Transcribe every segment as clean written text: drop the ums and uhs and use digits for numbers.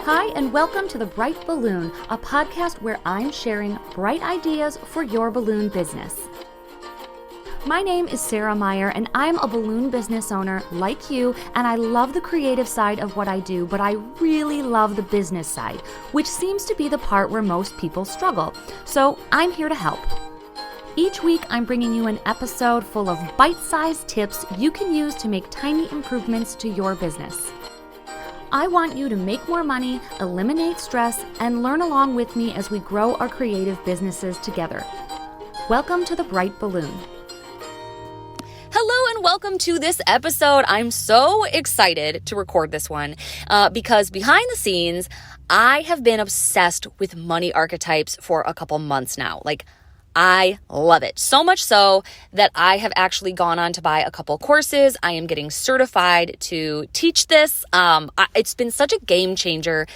Hi, and welcome to The Bright Balloon, a podcast where I'm sharing bright ideas for your balloon business. My name is Sarah Meyer, and I'm a balloon business owner like you, and I love the creative side of what I do, but I really love the business side, which seems to be the part where most people struggle. So I'm here to help. Each week, I'm bringing you an episode full of bite-sized tips you can use to make tiny improvements to your business. I want you to make more money, eliminate stress, and learn along with me as we grow our creative businesses together. Welcome to The Bright Balloon. Hello and welcome to this episode. I'm so excited to record this one because behind the scenes, I have been obsessed with money archetypes for a couple months now. I love it. So much so that I have actually gone on to buy a couple courses. I am getting certified to teach this. It's been such a game changer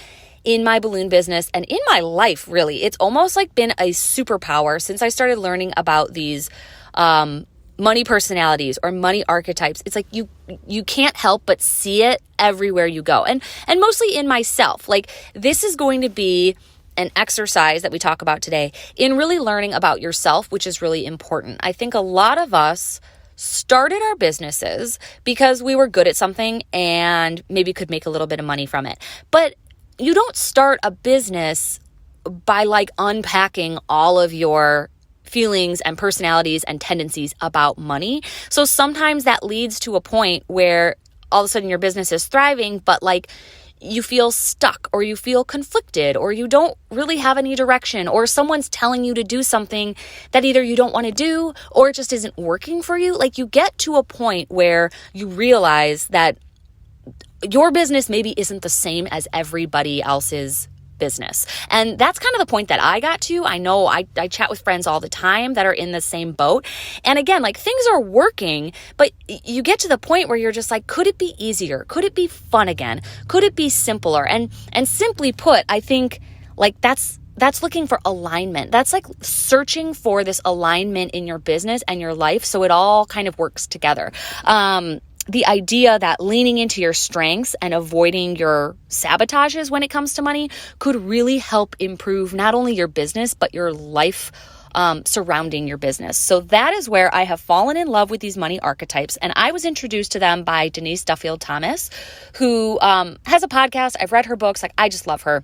in my balloon business and in my life, really. It's almost like been a superpower since I started learning about these money personalities or money archetypes. It's like you can't help but see it everywhere you go. And mostly in myself. This is going to be an exercise that we talk about today in really learning about yourself, which is really important. I think a lot of us started our businesses because we were good at something and maybe could make a little bit of money from it. But you don't start a business by unpacking all of your feelings and personalities and tendencies about money. So sometimes that leads to a point where all of a sudden your business is thriving, but you feel stuck or you feel conflicted or you don't really have any direction or someone's telling you to do something that either you don't want to do or it just isn't working for you. You get to a point where you realize that your business maybe isn't the same as everybody else's business. And that's kind of the point that I got to. I know I chat with friends all the time that are in the same boat. And again, things are working, but you get to the point where you're just could it be easier? Could it be fun again? Could it be simpler? And simply put, I think that's looking for alignment. That's searching for this alignment in your business and your life so it all kind of works together. The idea that leaning into your strengths and avoiding your sabotages when it comes to money could really help improve not only your business, but your life surrounding your business. So that is where I have fallen in love with these money archetypes. And I was introduced to them by Denise Duffield-Thomas, who has a podcast. I've read her books. I just love her.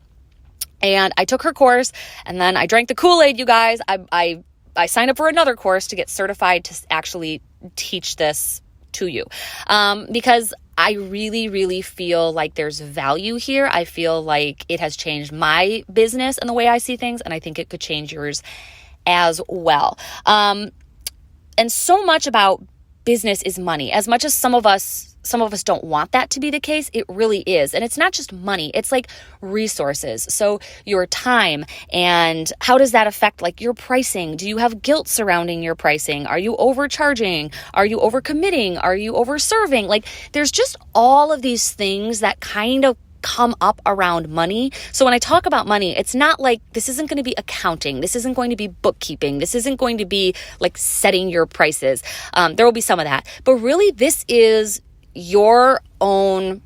And I took her course and then I drank the Kool-Aid, you guys. I signed up for another course to get certified to actually teach this to you because I really, really feel like there's value here. I feel like it has changed my business and the way I see things, and I think it could change yours as well. And so much about business is money. As much as some of us don't want that to be the case, it really is. And it's not just money, it's resources. So your time, and how does that affect your pricing? Do you have guilt surrounding your pricing? Are you overcharging? Are you overcommitting? Are you overserving? There's just all of these things that kind of come up around money. So when I talk about money, it's not this isn't going to be accounting. This isn't going to be bookkeeping. This isn't going to be setting your prices. There will be some of that, but really this is your own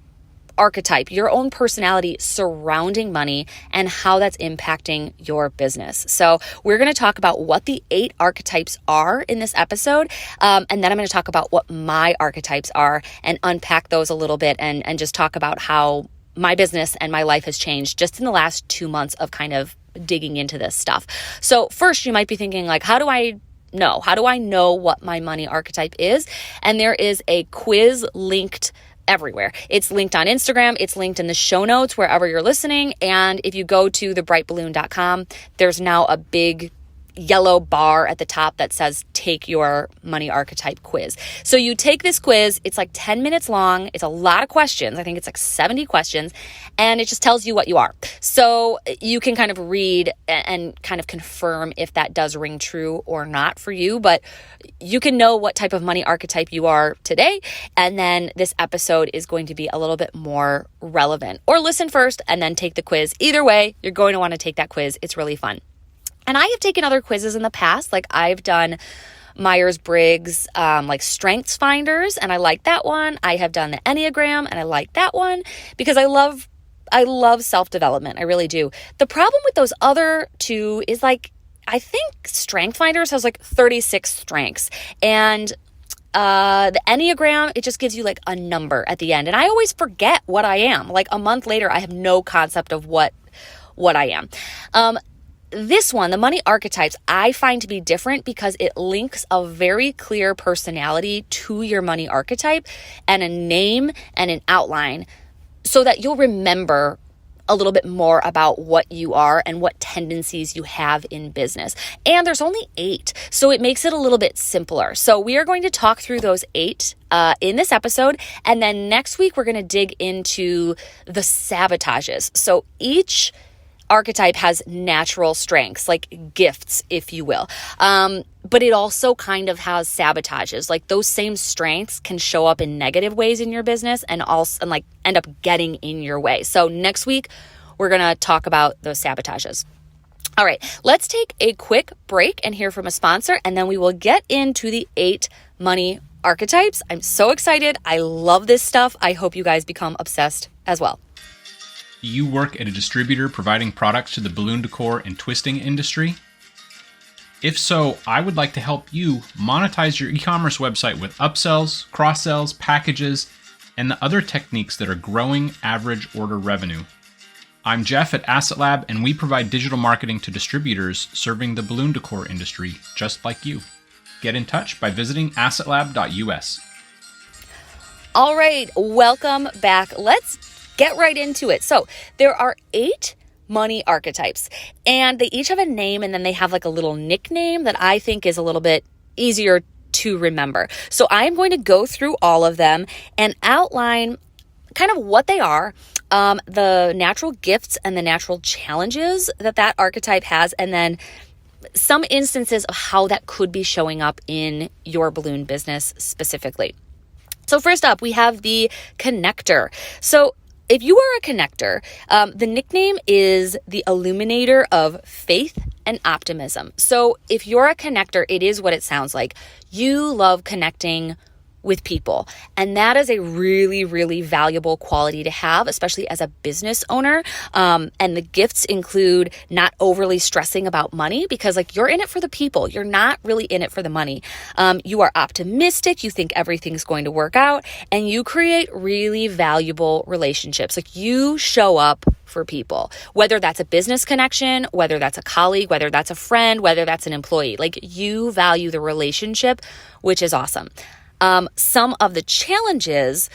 archetype, your own personality surrounding money and how that's impacting your business. So we're going to talk about what the 8 archetypes are in this episode. And then I'm going to talk about what my archetypes are and unpack those a little bit and just talk about how my business and my life has changed just in the last 2 months of kind of digging into this stuff. So first you might be thinking how do I know? How do I know what my money archetype is? And there is a quiz linked everywhere. It's linked on Instagram. It's linked in the show notes wherever you're listening. And if you go to thebrightballoon.com, there's now a big yellow bar at the top that says take your money archetype quiz. So you take this quiz, it's 10 minutes long. It's a lot of questions. I think it's 70 questions, and it just tells you what you are. So you can kind of read and kind of confirm if that does ring true or not for you, but you can know what type of money archetype you are today. And then this episode is going to be a little bit more relevant. Or listen first and then take the quiz. Either way, you're going to want to take that quiz. It's really fun. And I have taken other quizzes in the past. I've done Myers-Briggs, Strengths Finders, and I like that one. I have done the Enneagram, and I like that one because I love I love self-development. I really do. The problem with those other two is like, I think Strength Finders has like 36 strengths, and the Enneagram, it just gives you like a number at the end. And I always forget what I am. Like a month later, I have no concept of what I am. This one, the money archetypes, I find to be different because it links a very clear personality to your money archetype and a name and an outline so that you'll remember a little bit more about what you are and what tendencies you have in business. And there's only 8, so it makes it a little bit simpler. So we are going to talk through those 8 in this episode. And then next week, we're going to dig into the sabotages. So each archetype has natural strengths, like gifts, if you will. But it also kind of has sabotages. Like those same strengths can show up in negative ways in your business and like end up getting in your way. So next week, we're going to talk about those sabotages. All right, let's take a quick break and hear from a sponsor, and then we will get into the 8 money archetypes. I'm so excited. I love this stuff. I hope you guys become obsessed as well. You work at a distributor providing products to the balloon decor and twisting industry? If so, I would like to help you monetize your e-commerce website with upsells, cross-sells, packages, and the other techniques that are growing average order revenue. I'm Jeff at Asset Lab, and we provide digital marketing to distributors serving the balloon decor industry, just like you. Get in touch by visiting assetlab.us. All right, welcome back. Let's get right into it. So there are 8 money archetypes, and they each have a name, and then they have like a little nickname that I think is a little bit easier to remember. So I'm going to go through all of them and outline kind of what they are, the natural gifts and the natural challenges that archetype has, and then some instances of how that could be showing up in your balloon business specifically. So first up, we have the connector. So if you are a connector, the nickname is the illuminator of faith and optimism. So if you're a connector, it is what it sounds like. You love connecting with people. And that is a really, really valuable quality to have, especially as a business owner. And the gifts include not overly stressing about money because like you're in it for the people. You're not really in it for the money. You are optimistic. You think everything's going to work out, and you create really valuable relationships. Like you show up for people, whether that's a business connection, whether that's a colleague, whether that's a friend, whether that's an employee. Like you value the relationship, which is awesome. Some of the challenges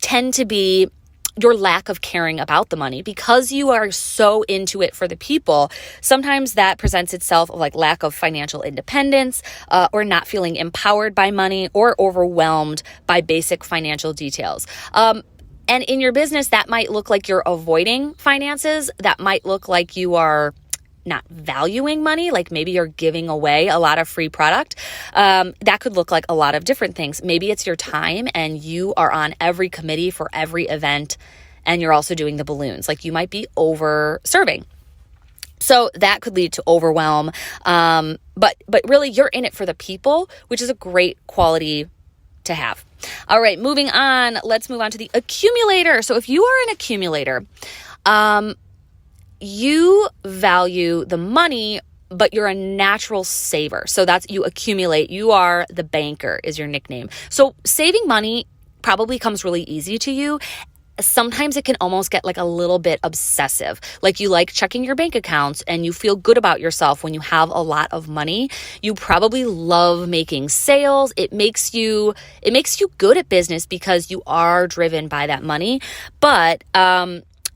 tend to be your lack of caring about the money because you are so into it for the people. Sometimes that presents itself like lack of financial independence, or not feeling empowered by money or overwhelmed by basic financial details. And in your business, that might look like you're avoiding finances. That might look like you are not valuing money, like maybe you're giving away a lot of free product. That could look like a lot of different things. Maybe it's your time and you are on every committee for every event and you're also doing the balloons. Like you might be over serving. So that could lead to overwhelm. But really you're in it for the people, which is a great quality to have. All right, moving on. Let's move on to the accumulator. So if you are an accumulator, you value the money, but you're a natural saver. So that's, you accumulate. You are the banker is your nickname. So saving money probably comes really easy to you. Sometimes it can almost get like a little bit obsessive. Like you like checking your bank accounts and you feel good about yourself when you have a lot of money. You probably love making sales. It makes you good at business because you are driven by that money. But,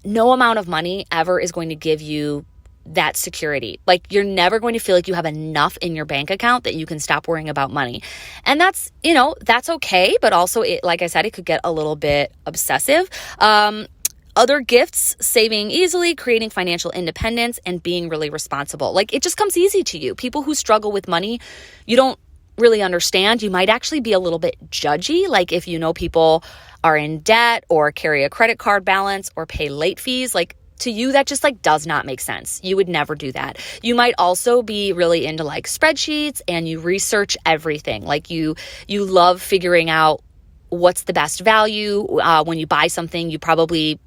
no amount of money ever is going to give you that security. Like you're never going to feel like you have enough in your bank account that you can stop worrying about money. And that's, that's okay. But also it, like I said, it could get a little bit obsessive. Other gifts, saving easily, creating financial independence, and being really responsible. Like it just comes easy to you. People who struggle with money, you don't really understand. You might actually be a little bit judgy. Like if you know people are in debt or carry a credit card balance or pay late fees, like to you, that just like does not make sense. You would never do that. You might also be really into like spreadsheets and you research everything. Like you love figuring out what's the best value. When you buy something, you probably,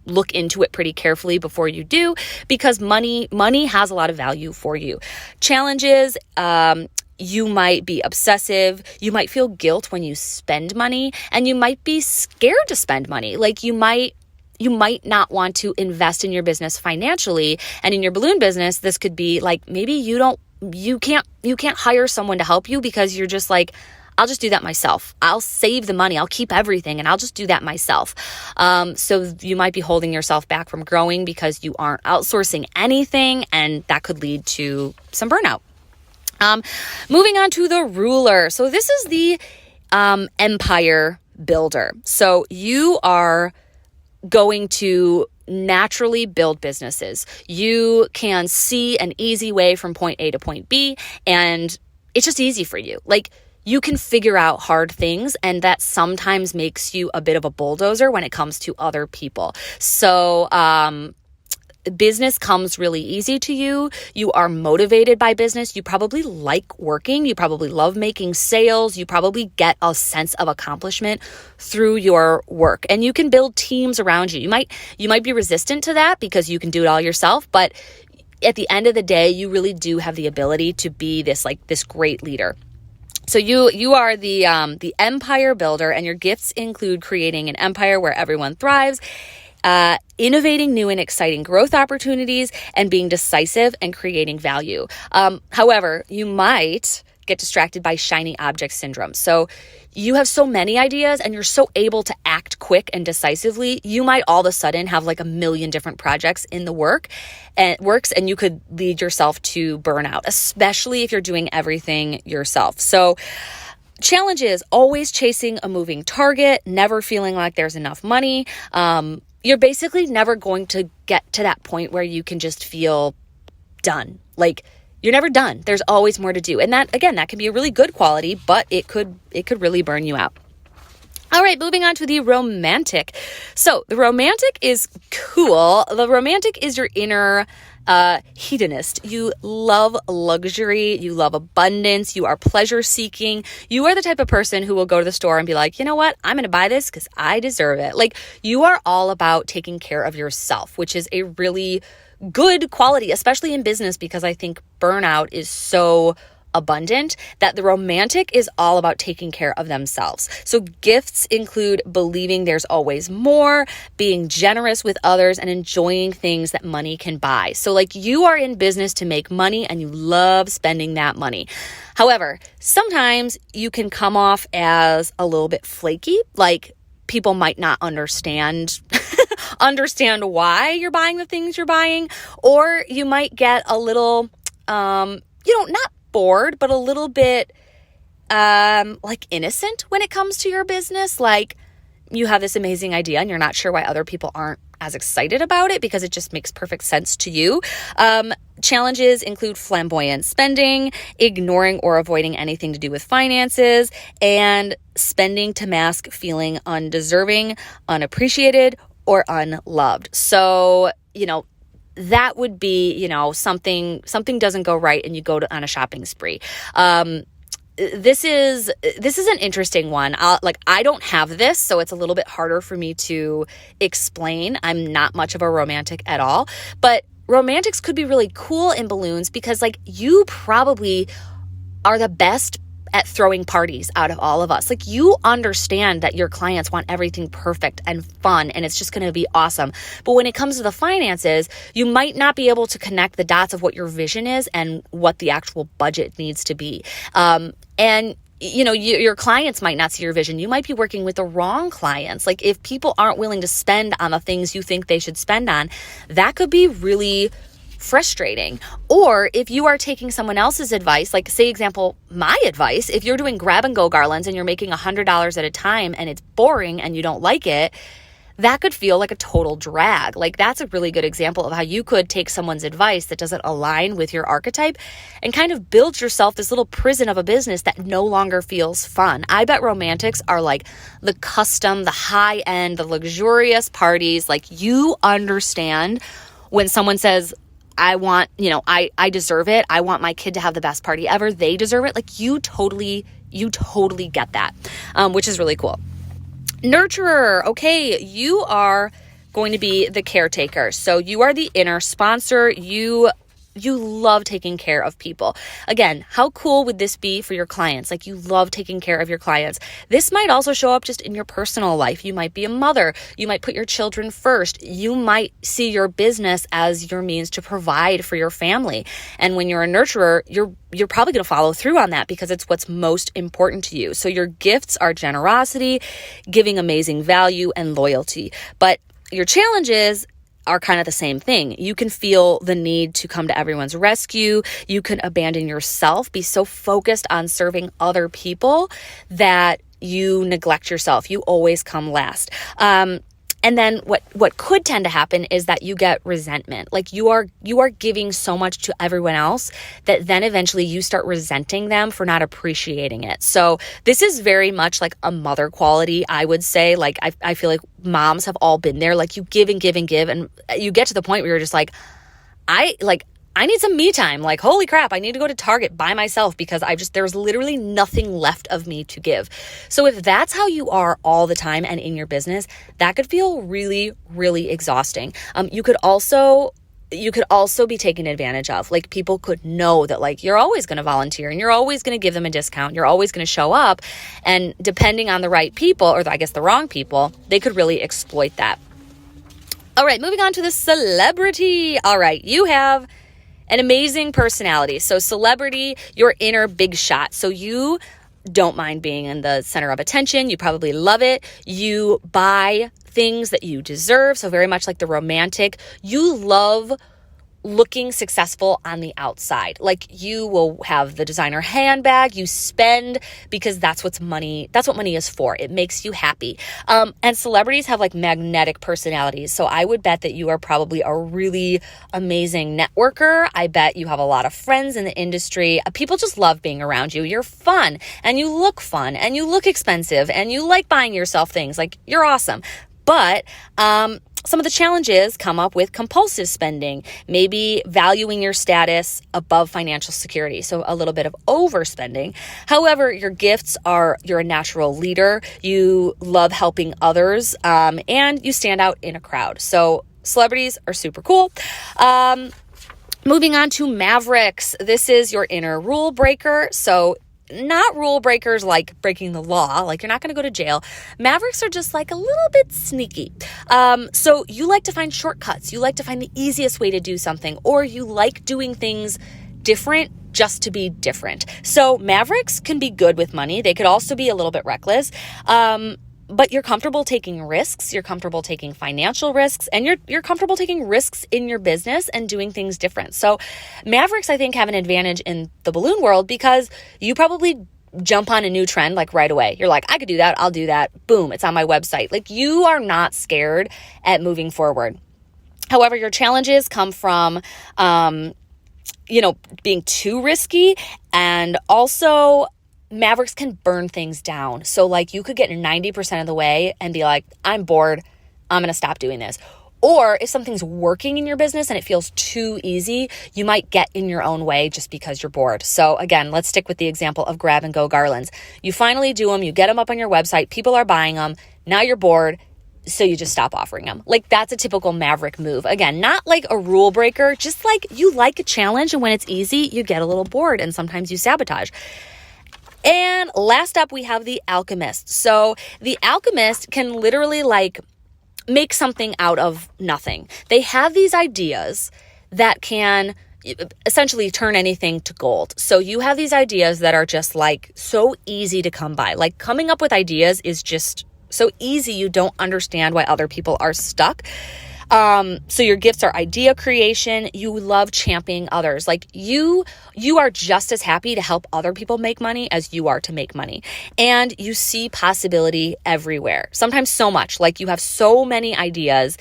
look into it pretty carefully before you do, because money has a lot of value for you. Challenges, you might be obsessive, you might feel guilt when you spend money, and you might be scared to spend money. Like you might not want to invest in your business financially. And in your balloon business, this could be like, maybe you can't hire someone to help you because you're just like, I'll just do that myself. I'll save the money. I'll keep everything and I'll just do that myself. So you might be holding yourself back from growing because you aren't outsourcing anything, and that could lead to some burnout. Moving on to the ruler. So this is the empire builder. So you are going to naturally build businesses. You can see an easy way from point A to point B, and it's just easy for you. Like, you can figure out hard things, and that sometimes makes you a bit of a bulldozer when it comes to other people. So, business comes really easy to you. You are motivated by business. You probably like working. You probably love making sales. You probably get a sense of accomplishment through your work, and you can build teams around you. You might be resistant to that because you can do it all yourself, but at the end of the day, you really do have the ability to be this great leader. So you are the empire builder, and your gifts include creating an empire where everyone thrives, innovating new and exciting growth opportunities, and being decisive and creating value. However, you might get distracted by shiny object syndrome. So you have so many ideas and you're so able to act quick and decisively, you might all of a sudden have like a million different projects in the works, and you could lead yourself to burnout, especially if you're doing everything yourself. So challenges, always chasing a moving target, never feeling like there's enough money. You're basically never going to get to that point where you can just feel done. Like, you're never done. There's always more to do. And that can be a really good quality, but it could really burn you out. All right, moving on to the romantic. So the romantic is cool. The romantic is your inner hedonist. You love luxury. You love abundance. You are pleasure seeking. You are the type of person who will go to the store and be like, you know what? I'm going to buy this because I deserve it. Like, you are all about taking care of yourself, which is a really good quality, especially in business, because I think burnout is so abundant that the romantic is all about taking care of themselves. So gifts include believing there's always more, being generous with others, and enjoying things that money can buy. So like, you are in business to make money and you love spending that money. However, sometimes you can come off as a little bit flaky, like people might not understand why you're buying the things you're buying, or you might get a little, not bored, but a little bit like innocent when it comes to your business. Like, you have this amazing idea and you're not sure why other people aren't as excited about it because it just makes perfect sense to you. Challenges include flamboyant spending, ignoring or avoiding anything to do with finances, and spending to mask feeling undeserving, unappreciated, or unloved. So, that would be, something doesn't go right and you go on a shopping spree. This is an interesting one. I don't have this, so it's a little bit harder for me to explain. I'm not much of a romantic at all, but romantics could be really cool in balloons because you probably are the best at throwing parties out of all of us. Like, you understand that your clients want everything perfect and fun and it's just going to be awesome. But when it comes to the finances, you might not be able to connect the dots of what your vision is and what the actual budget needs to be. And your clients might not see your vision. You might be working with the wrong clients. Like, if people aren't willing to spend on the things you think they should spend on, that could be really frustrating. Or if you are taking someone else's advice, like, say, example, my advice, if you're doing grab and go garlands and you're making $100 at a time and it's boring and you don't like it, that could feel like a total drag. Like, that's a really good example of how you could take someone's advice that doesn't align with your archetype and kind of build yourself this little prison of a business that no longer feels fun. I bet romantics are like the custom, the high end, the luxurious parties. Like, you understand when someone says, I want, I deserve it. I want my kid to have the best party ever. They deserve it. Like, you totally get that, which is really cool. Nurturer. Okay, you are going to be the caretaker. So you are the inner sponsor. You love taking care of people. Again, how cool would this be for your clients? Like, you love taking care of your clients. This might also show up just in your personal life. You might be a mother. You might put your children first. You might see your business as your means to provide for your family. And when you're a nurturer, you're probably going to follow through on that because it's what's most important to you. So your gifts are generosity, giving amazing value, and loyalty. But your challenges are kind of the same thing. You can feel the need to come to everyone's rescue. You can abandon yourself, be so focused on serving other people that you neglect yourself. You always come last. And then what could tend to happen is that you get resentment. Like, you are giving so much to everyone else that then eventually you start resenting them for not appreciating it. So this is very much like a mother quality, I would say. Like, I feel like moms have all been there. Like, you give and give and give, and you get to the point where you're just like, I need some me time. Like, holy crap, I need to go to Target by myself because there's literally nothing left of me to give. So if that's how you are all the time and in your business, that could feel really, really exhausting. You could also be taken advantage of. Like, people could know that, like, you're always going to volunteer and you're always going to give them a discount. You're always going to show up. And depending on the right people, or I guess the wrong people, they could really exploit that. All right, moving on to the celebrity. All right, you have an amazing personality. So celebrity, your inner big shot. So you don't mind being in the center of attention. You probably love it. You buy things that you deserve. So very much like the romantic. You love looking successful on the outside. Like, you will have the designer handbag, you spend because that's what money is for. It makes you happy. And celebrities have like magnetic personalities. So I would bet that you are probably a really amazing networker. I bet you have a lot of friends in the industry. People just love being around you. You're fun and you look expensive and you like buying yourself things. Like, you're awesome. But, some of the challenges come up with compulsive spending, maybe valuing your status above financial security. So a little bit of overspending. However, your gifts are, you're a natural leader. You love helping others, and you stand out in a crowd. So celebrities are super cool. Moving on to mavericks. This is your inner rule breaker. So not rule breakers like breaking the law, like you're not going to go to jail. Mavericks are just like a little bit sneaky. So you like to find shortcuts. You like to find the easiest way to do something, or you like doing things different just to be different. So mavericks can be good with money. They could also be a little bit reckless. But you're comfortable taking risks, you're comfortable taking financial risks, and you're comfortable taking risks in your business and doing things different. So mavericks, I think, have an advantage in the balloon world because you probably jump on a new trend like right away. You're like, I could do that, I'll do that. Boom, it's on my website. Like, you are not scared at moving forward. However, your challenges come from being too risky, and also mavericks can burn things down. So like, you could get 90% of the way and be like, I'm bored, I'm going to stop doing this. Or if something's working in your business and it feels too easy, you might get in your own way just because you're bored. So again, let's stick with the example of grab and go garlands. You finally do them, you get them up on your website, people are buying them, now you're bored, so you just stop offering them. Like, that's a typical maverick move. Again, not like a rule breaker, just like you like a challenge, and when it's easy, you get a little bored and sometimes you sabotage. And last up, we have the alchemist. So the alchemist can literally like make something out of nothing. They have these ideas that can essentially turn anything to gold. So you have these ideas that are just like so easy to come by. Like, coming up with ideas is just so easy, you don't understand why other people are stuck. So your gifts are idea creation. You love championing others. Like, you are just as happy to help other people make money as you are to make money. And you see possibility everywhere. Sometimes so much, like you have so many ideas,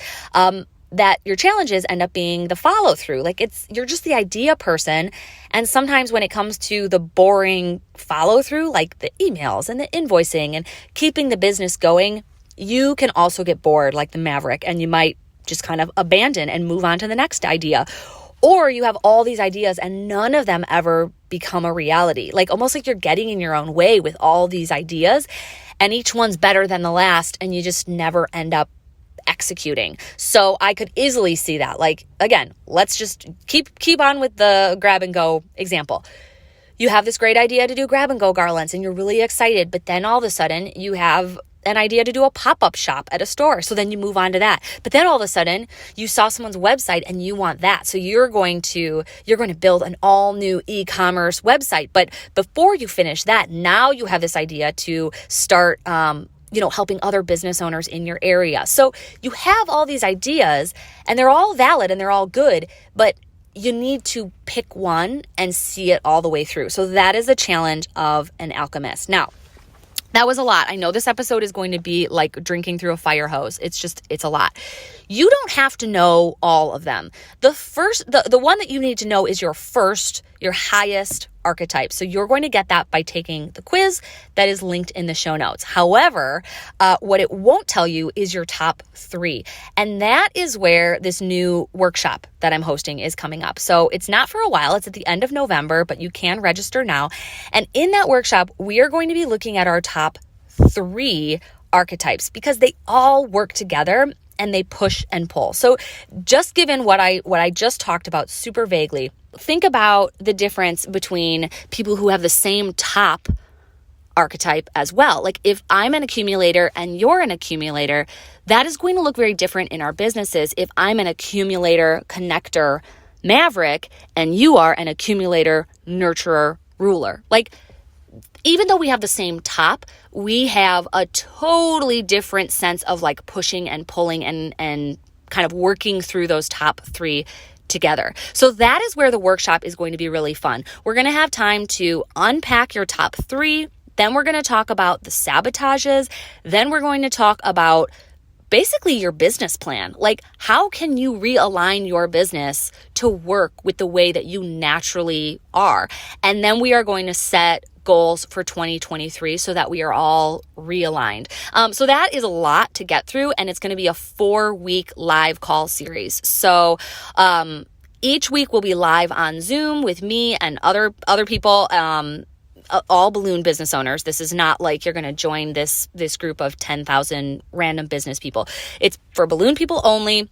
that your challenges end up being the follow through. Like, you're just the idea person. And sometimes when it comes to the boring follow through, like the emails and the invoicing and keeping the business going, you can also get bored like the maverick, and you might just kind of abandon and move on to the next idea. Or you have all these ideas and none of them ever become a reality. Like, almost like you're getting in your own way with all these ideas, and each one's better than the last, and you just never end up executing. So I could easily see that. Like, again, let's just keep on with the grab and go example. You have this great idea to do grab and go garlands and you're really excited, but then all of a sudden you have an idea to do a pop-up shop at a store. So then you move on to that. But then all of a sudden you saw someone's website and you want that. So you're going to build an all new e-commerce website. But before you finish that, now you have this idea to start, helping other business owners in your area. So you have all these ideas and they're all valid and they're all good, but you need to pick one and see it all the way through. So that is a challenge of an alchemist. Now, that was a lot. I know this episode is going to be like drinking through a fire hose. It's a lot. You don't have to know all of them. The one that you need to know is your highest archetype. So you're going to get that by taking the quiz that is linked in the show notes. However, what it won't tell you is your top 3. And that is where this new workshop that I'm hosting is coming up. So it's not for a while. It's at the end of November, but you can register now. And in that workshop, we are going to be looking at our top 3 archetypes because they all work together and they push and pull. So just given what I just talked about super vaguely, think about the difference between people who have the same top archetype as well. Like if I'm an accumulator and you're an accumulator, that is going to look very different in our businesses if I'm an accumulator, connector, maverick, and you are an accumulator, nurturer, ruler. Like even though we have the same top, we have a totally different sense of like pushing and pulling and kind of working through those top 3 together. So that is where the workshop is going to be really fun. We're going to have time to unpack your top 3. Then we're going to talk about the sabotages. Then we're going to talk about basically your business plan. Like how can you realign your business to work with the way that you naturally are? And then we are going to set goals for 2023 so that we are all realigned. So that is a lot to get through, and it's going to be a 4-week live call series. So each week will be live on Zoom with me and other people, all balloon business owners. This is not like you're going to join this group of 10,000 random business people. It's for balloon people only.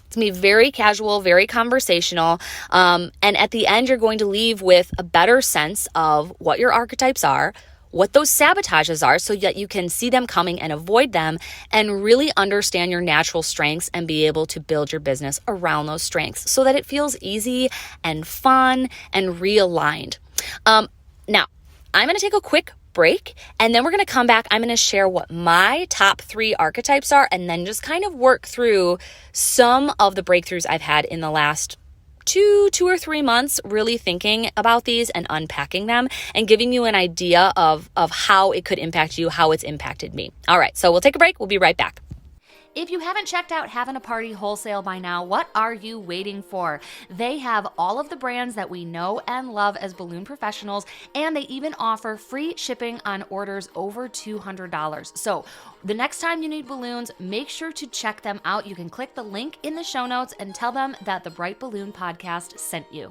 It's going to be very casual, very conversational. And at the end, you're going to leave with a better sense of what your archetypes are, what those sabotages are, so that you can see them coming and avoid them and really understand your natural strengths and be able to build your business around those strengths so that it feels easy and fun and realigned. Now, I'm going to take a quick break and then we're going to come back. I'm going to share what my top 3 archetypes are and then just kind of work through some of the breakthroughs I've had in the last 2 or 3 months, really thinking about these and unpacking them and giving you an idea of how it could impact you, how it's impacted me. All right, so we'll take a break. We'll be right back. If you haven't checked out Having a Party Wholesale by now, what are you waiting for? They have all of the brands that we know and love as balloon professionals, and they even offer free shipping on orders over $200. So the next time you need balloons, make sure to check them out. You can click the link in the show notes and tell them that the Bright Balloon Podcast sent you.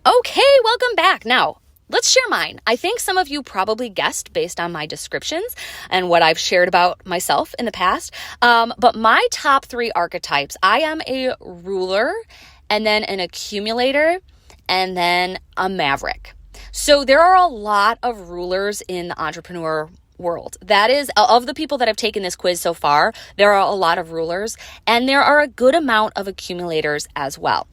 Okay, welcome back. Now, let's share mine. I think some of you probably guessed based on my descriptions and what I've shared about myself in the past. But my top 3 archetypes, I am a ruler and then an accumulator and then a maverick. So there are a lot of rulers in the entrepreneur world. That is, of the people that have taken this quiz so far, there are a lot of rulers and there are a good amount of accumulators as well.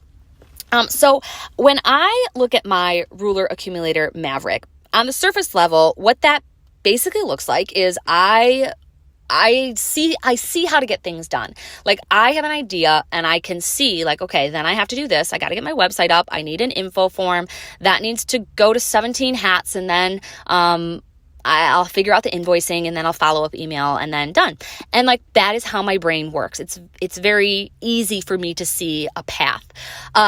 So when I look at my ruler, accumulator, maverick, on the surface level, what that basically looks like is I see how to get things done. Like I have an idea and I can see like, okay, then I have to do this. I got to get my website up. I need an info form that needs to go to 17 hats and then, I'll figure out the invoicing and then I'll follow up email and then done. And like that is how my brain works. It's very easy for me to see a path.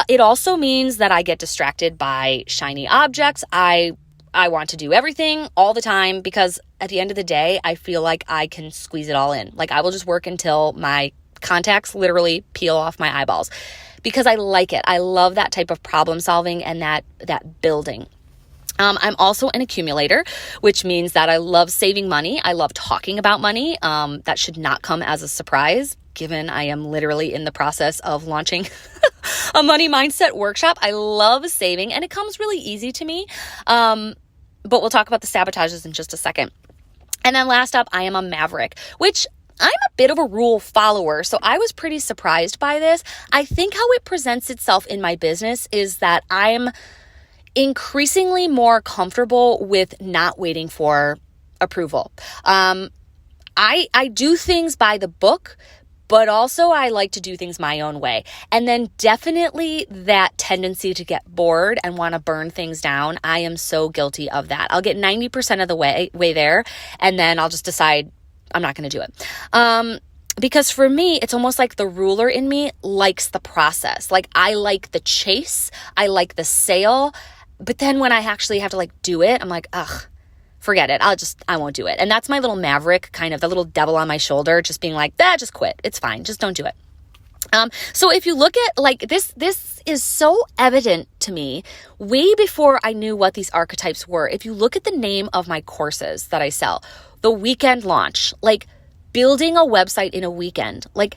It also means that I get distracted by shiny objects. I want to do everything all the time because at the end of the day, I feel like I can squeeze it all in. Like I will just work until my contacts literally peel off my eyeballs because I like it. I love that type of problem solving and that building. I'm also an accumulator, which means that I love saving money. I love talking about money. That should not come as a surprise given I am literally in the process of launching a money mindset workshop. I love saving and it comes really easy to me. But we'll talk about the sabotages in just a second. And then last up, I am a maverick, which I'm a bit of a rule follower. So I was pretty surprised by this. I think how it presents itself in my business is that I'm increasingly more comfortable with not waiting for approval. I do things by the book, but also I like to do things my own way. And then definitely that tendency to get bored and want to burn things down. I am so guilty of that. I'll get 90% of the way there, and then I'll just decide I'm not going to do it. Because for me, it's almost like the ruler in me likes the process. Like I like the chase. I like the sale. But then when I actually have to like do it, I'm like, ugh, forget it. I won't do it. And that's my little maverick, kind of the little devil on my shoulder, just being like, just quit. It's fine. Just don't do it. So if you look at like this is so evident to me way before I knew what these archetypes were. If you look at the name of my courses that I sell, the weekend launch, like building a website in a weekend, like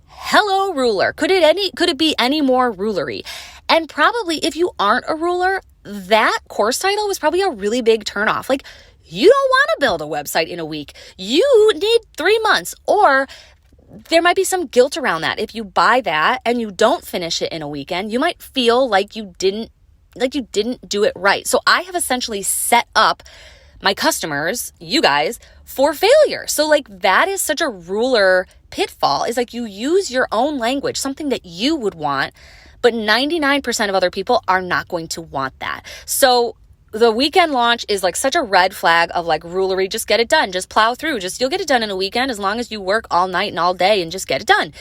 hello ruler. Could it be any more rulery? And probably if you aren't a ruler, that course title was probably a really big turnoff. Like you don't want to build a website in a week. You need 3 months, or there might be some guilt around that. If you buy that and you don't finish it in a weekend, you might feel like you didn't do it right. So I have essentially set up my customers, you guys, for failure. So like that is such a ruler pitfall, is like you use your own language, something that you would want, but 99% of other people are not going to want that. So the weekend launch is like such a red flag of like rulery. Just get it done. Just plow through. You'll get it done in a weekend as long as you work all night and all day and just get it done.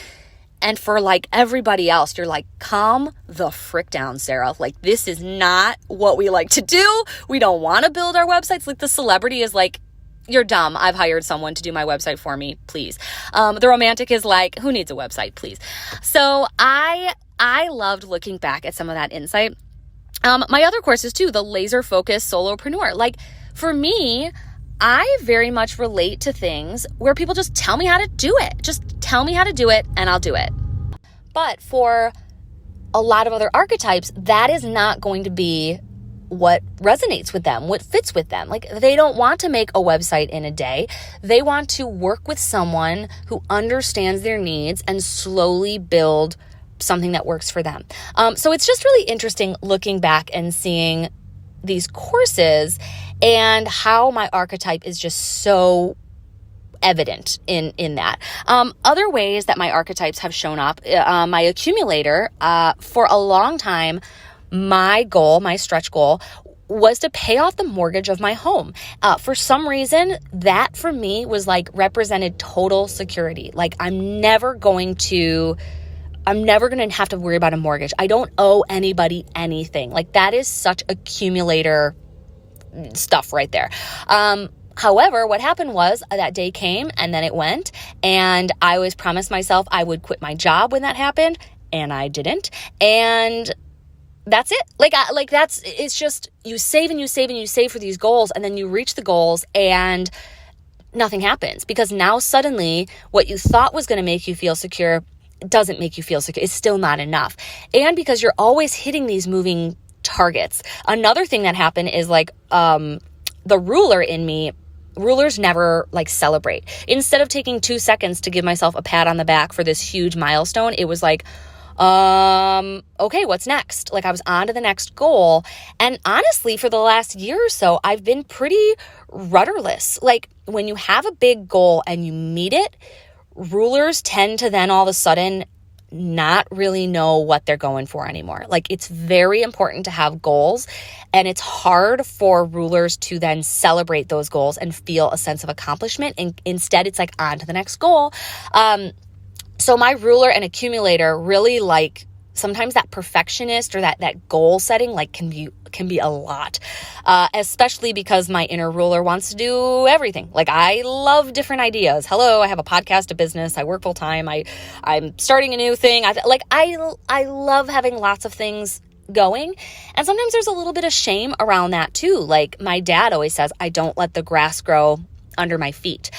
And for like everybody else, you're like, calm the frick down, Sarah. Like this is not what we like to do. We don't want to build our websites. Like the celebrity is like, you're dumb. I've hired someone to do my website for me, please. The romantic is like, who needs a website, please? So I loved looking back at some of that insight. My other courses too, the laser focused solopreneur. Like for me, I very much relate to things where people just tell me how to do it. Just tell me how to do it and I'll do it. But for a lot of other archetypes, that is not going to be what resonates with them, what fits with them. Like they don't want to make a website in a day. They want to work with someone who understands their needs and slowly build something that works for them. So it's just really interesting looking back and seeing these courses and how my archetype is just so evident in that. Other ways that my archetypes have shown up, my accumulator, for a long time, my stretch goal was to pay off the mortgage of my home. For some reason, that for me was like represented total security. Like I'm never going to have to worry about a mortgage. I don't owe anybody anything. Like that is such accumulator stuff right there. However, what happened was that day came and then it went, and I always promised myself I would quit my job when that happened, and I didn't. And that's it. It's just you save and you save and you save for these goals, and then you reach the goals and nothing happens, because now suddenly what you thought was going to make you feel secure doesn't make you feel secure. It's still not enough. And because you're always hitting these moving targets. Another thing that happened is like the ruler in me, rulers never like celebrate. Instead of taking 2 seconds to give myself a pat on the back for this huge milestone, it was like, okay, what's next? Like I was on to the next goal. And honestly, for the last year or so, I've been pretty rudderless. Like when you have a big goal and you meet it, rulers tend to then all of a sudden not really know what they're going for anymore. Like it's very important to have goals, and it's hard for rulers to then celebrate those goals and feel a sense of accomplishment. And instead it's like on to the next goal. So my ruler and accumulator really like sometimes that perfectionist or that goal setting like can be a lot, especially because my inner ruler wants to do everything. Like I love different ideas. Hello, I have a podcast, a business, I work full time. I'm starting a new thing. I love having lots of things going. And sometimes there's a little bit of shame around that too. Like my dad always says, I don't let the grass grow under my feet.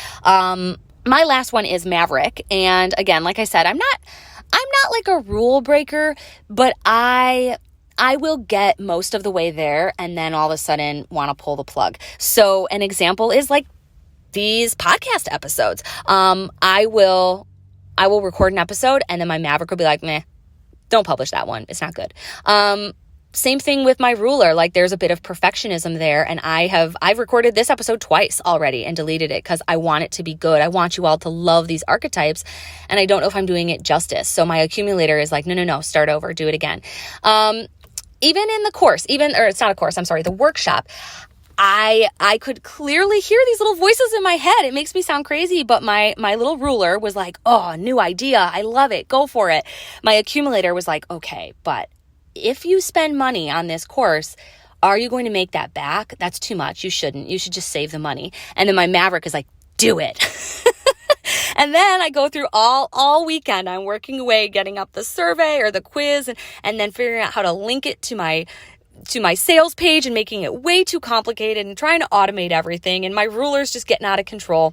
My last one is Maverick. And again, like I said, I'm not like a rule breaker, but I will get most of the way there and then all of a sudden want to pull the plug. So an example is like these podcast episodes. I will record an episode and then my Maverick will be like, meh, don't publish that one. It's not good. Same thing with my ruler. Like there's a bit of perfectionism there. And I've recorded this episode twice already and deleted it because I want it to be good. I want you all to love these archetypes. And I don't know if I'm doing it justice. So my accumulator is like, no, start over, do it again. Even in the course, or it's not a course, I'm sorry, the workshop, I could clearly hear these little voices in my head. It makes me sound crazy, but my little ruler was like, oh, new idea. I love it. Go for it. My accumulator was like, okay, but if you spend money on this course, are you going to make that back? That's too much. You shouldn't. You should just save the money. And then my Maverick is like, do it. And then I go through all weekend. I'm working away, getting up the survey or the quiz and then figuring out how to link it to my sales page and making it way too complicated and trying to automate everything. And my ruler's just getting out of control.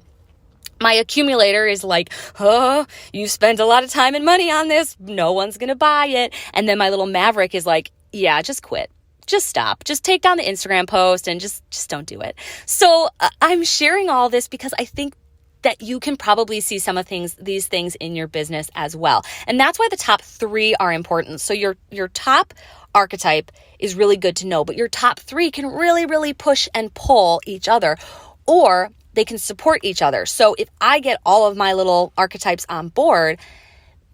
My accumulator is like, oh, you spent a lot of time and money on this. No one's going to buy it. And then my little Maverick is like, yeah, just quit. Just stop. Just take down the Instagram post and just don't do it. So I'm sharing all this because I think that you can probably see some of these things in your business as well. And that's why the top 3 are important. So your top archetype is really good to know, but your top 3 can really, really push and pull each other, or they can support each other. So if I get all of my little archetypes on board,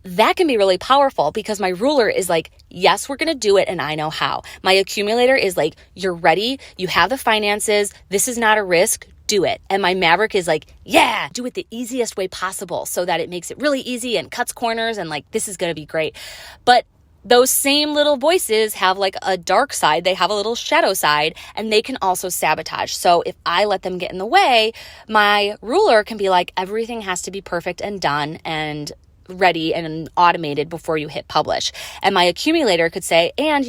that can be really powerful because my ruler is like, yes, we're going to do it and I know how. My accumulator is like, you're ready. You have the finances. This is not a risk. Do it. And my Maverick is like, yeah, do it the easiest way possible so that it makes it really easy and cuts corners and like, this is going to be great. But those same little voices have like a dark side. They have a little shadow side and they can also sabotage. So if I let them get in the way, my ruler can be like, everything has to be perfect and done and ready and automated before you hit publish. And my accumulator could say, and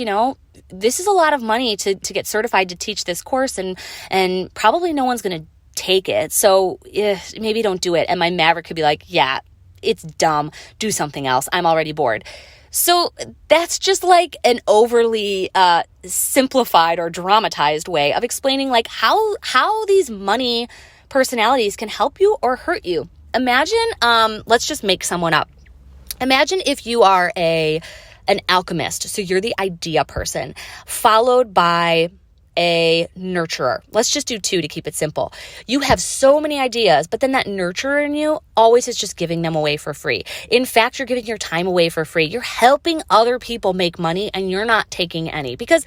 this is a lot of money to get certified to teach this course and probably no one's going to take it. So maybe don't do it. And my Maverick could be like, yeah, it's dumb. Do something else. I'm already bored. So that's just like an overly simplified or dramatized way of explaining like how these money personalities can help you or hurt you. Imagine, let's just make someone up. Imagine if you are an alchemist. So you're the idea person, followed by a nurturer. Let's just do 2 to keep it simple. You have so many ideas, but then that nurturer in you always is just giving them away for free. In fact, you're giving your time away for free. You're helping other people make money and you're not taking any because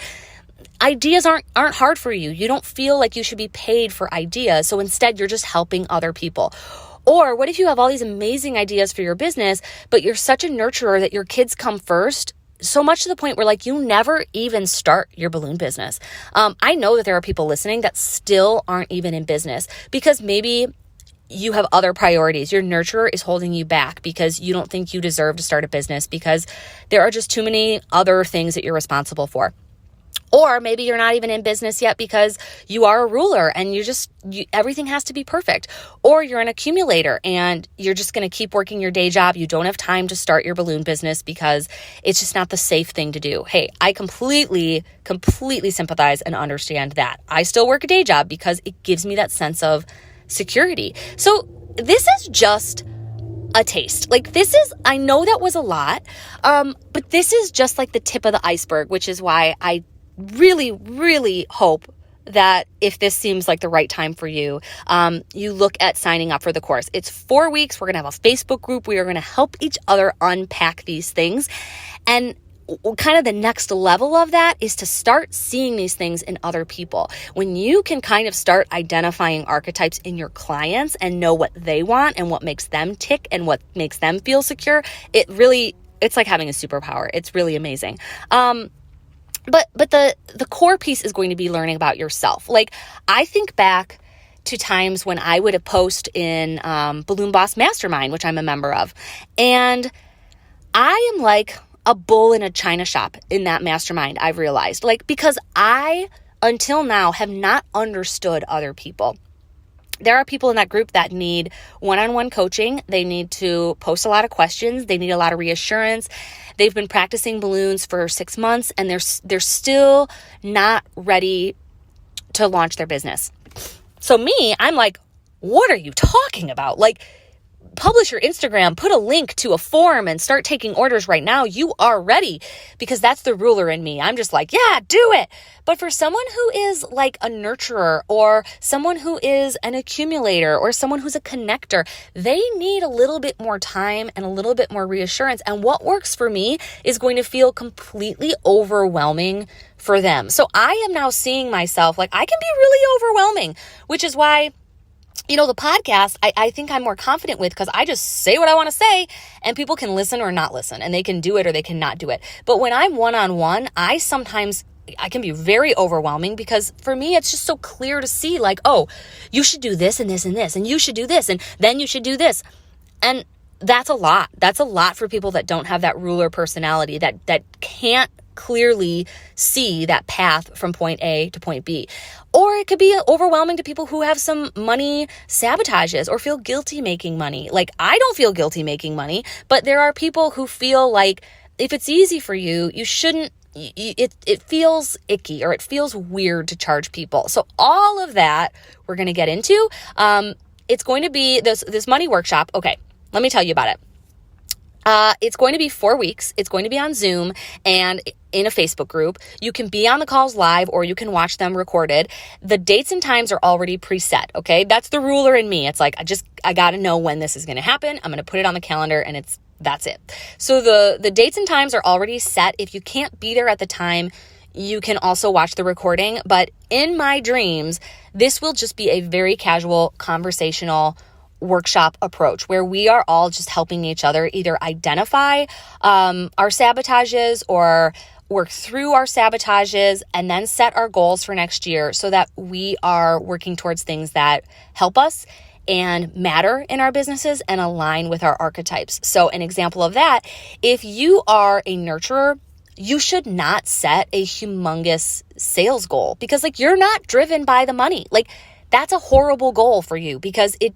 ideas aren't hard for you. You don't feel like you should be paid for ideas. So instead, you're just helping other people. Or what if you have all these amazing ideas for your business, but you're such a nurturer that your kids come first? So much to the point where like you never even start your balloon business. I know that there are people listening that still aren't even in business because maybe you have other priorities. Your nurturer is holding you back because you don't think you deserve to start a business because there are just too many other things that you're responsible for. Or maybe you're not even in business yet because you are a ruler and everything has to be perfect. Or you're an accumulator and you're just going to keep working your day job. You don't have time to start your balloon business because it's just not the safe thing to do. Hey, I completely sympathize and understand that. I still work a day job because it gives me that sense of security. So this is just a taste. Like I know that was a lot, but this is just like the tip of the iceberg, which is why I really, really hope that if this seems like the right time for you, you look at signing up for the course. It's 4 weeks. We're going to have a Facebook group. We are going to help each other unpack these things. And kind of the next level of that is to start seeing these things in other people. When you can kind of start identifying archetypes in your clients and know what they want and what makes them tick and what makes them feel secure, it's like having a superpower. It's really amazing. But the core piece is going to be learning about yourself. Like I think back to times when I would post in Balloon Boss Mastermind, which I'm a member of, and I am like a bull in a china shop in that mastermind. I've realized because I until now have not understood other people. There are people in that group that need one-on-one coaching. They need to post a lot of questions. They need a lot of reassurance. They've been practicing balloons for 6 months and they're still not ready to launch their business. So me, I'm like, what are you talking about? Like, publish your Instagram, put a link to a form and start taking orders right now. You are ready, because that's the ruler in me. I'm just like, yeah, do it. But for someone who is like a nurturer or someone who is an accumulator or someone who's a connector, they need a little bit more time and a little bit more reassurance. And what works for me is going to feel completely overwhelming for them. So I am now seeing myself like I can be really overwhelming, which is why the podcast, I think I'm more confident with, because I just say what I want to say and people can listen or not listen, and they can do it or they can not do it. But when I'm one-on-one, I can be very overwhelming, because for me, it's just so clear to see like, oh, you should do this and this and this, and you should do this, and then you should do this. And that's a lot. That's a lot for people that don't have that ruler personality, that can't clearly see that path from point A to point B. Or it could be overwhelming to people who have some money sabotages or feel guilty making money. Like, I don't feel guilty making money, but there are people who feel like if it's easy for you, you shouldn't, it feels icky or it feels weird to charge people. So all of that we're going to get into. It's going to be this money workshop. Okay, let me tell you about it. It's going to be 4 weeks. It's going to be on Zoom and in a Facebook group. You can be on the calls live or you can watch them recorded. The dates and times are already preset. Okay. That's the ruler in me. It's like, I got to know when this is going to happen. I'm going to put it on the calendar and that's it. So the dates and times are already set. If you can't be there at the time, you can also watch the recording. But in my dreams, this will just be a very casual, conversational workshop approach where we are all just helping each other either identify our sabotages or work through our sabotages and then set our goals for next year so that we are working towards things that help us and matter in our businesses and align with our archetypes. So an example of that, if you are a nurturer, you should not set a humongous sales goal, because like you're not driven by the money. Like that's a horrible goal for you, because it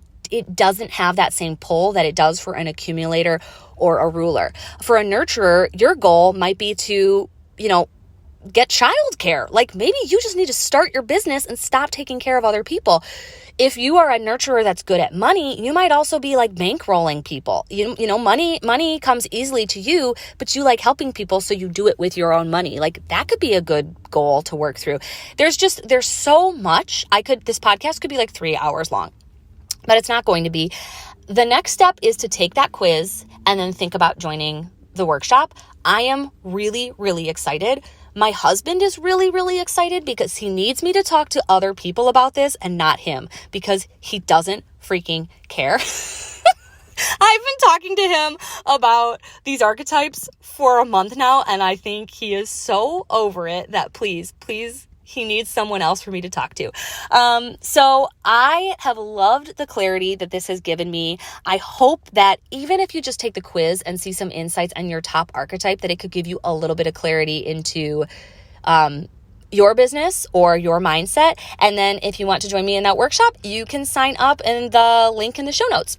doesn't have that same pull that it does for an accumulator or a ruler. For a nurturer, your goal might be to, get childcare. Like maybe you just need to start your business and stop taking care of other people. If you are a nurturer that's good at money, you might also be like bankrolling people. Money comes easily to you, but you like helping people, so you do it with your own money. Like that could be a good goal to work through. There's so much. This podcast could be like 3 hours long, but it's not going to be. The next step is to take that quiz and then think about joining the workshop. I am really, really excited. My husband is really, really excited because he needs me to talk to other people about this and not him, because he doesn't freaking care. I've been talking to him about these archetypes for a month now, and I think he is so over it that please, he needs someone else for me to talk to. So I have loved the clarity that this has given me. I hope that even if you just take the quiz and see some insights on your top archetype, that it could give you a little bit of clarity into your business or your mindset. And then if you want to join me in that workshop, you can sign up in the link in the show notes.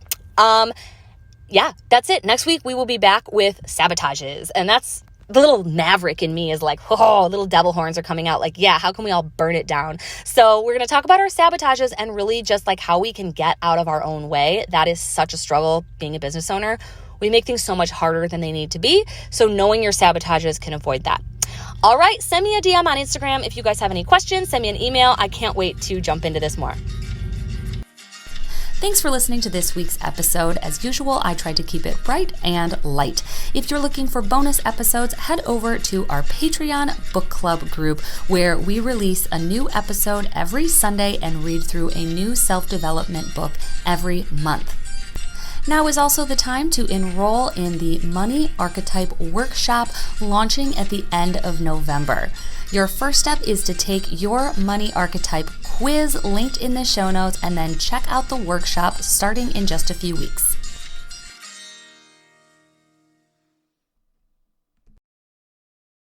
Yeah, that's it. Next week, we will be back with sabotages. And that's the little maverick in me is like, oh, little devil horns are coming out. Like, yeah, how can we all burn it down? So we're going to talk about our sabotages and really just like how we can get out of our own way. That is such a struggle being a business owner. We make things so much harder than they need to be. So knowing your sabotages can avoid that. All right, send me a DM on Instagram if you guys have any questions. Send me an email. I can't wait to jump into this more. Thanks for listening to this week's episode. As usual, I tried to keep it bright and light. If you're looking for bonus episodes, head over to our Patreon book club group, where we release a new episode every Sunday and read through a new self-development book every month. Now is also the time to enroll in the Money Archetype Workshop launching at the end of November. Your first step is to take your Money Archetype quiz linked in the show notes and then check out the workshop starting in just a few weeks.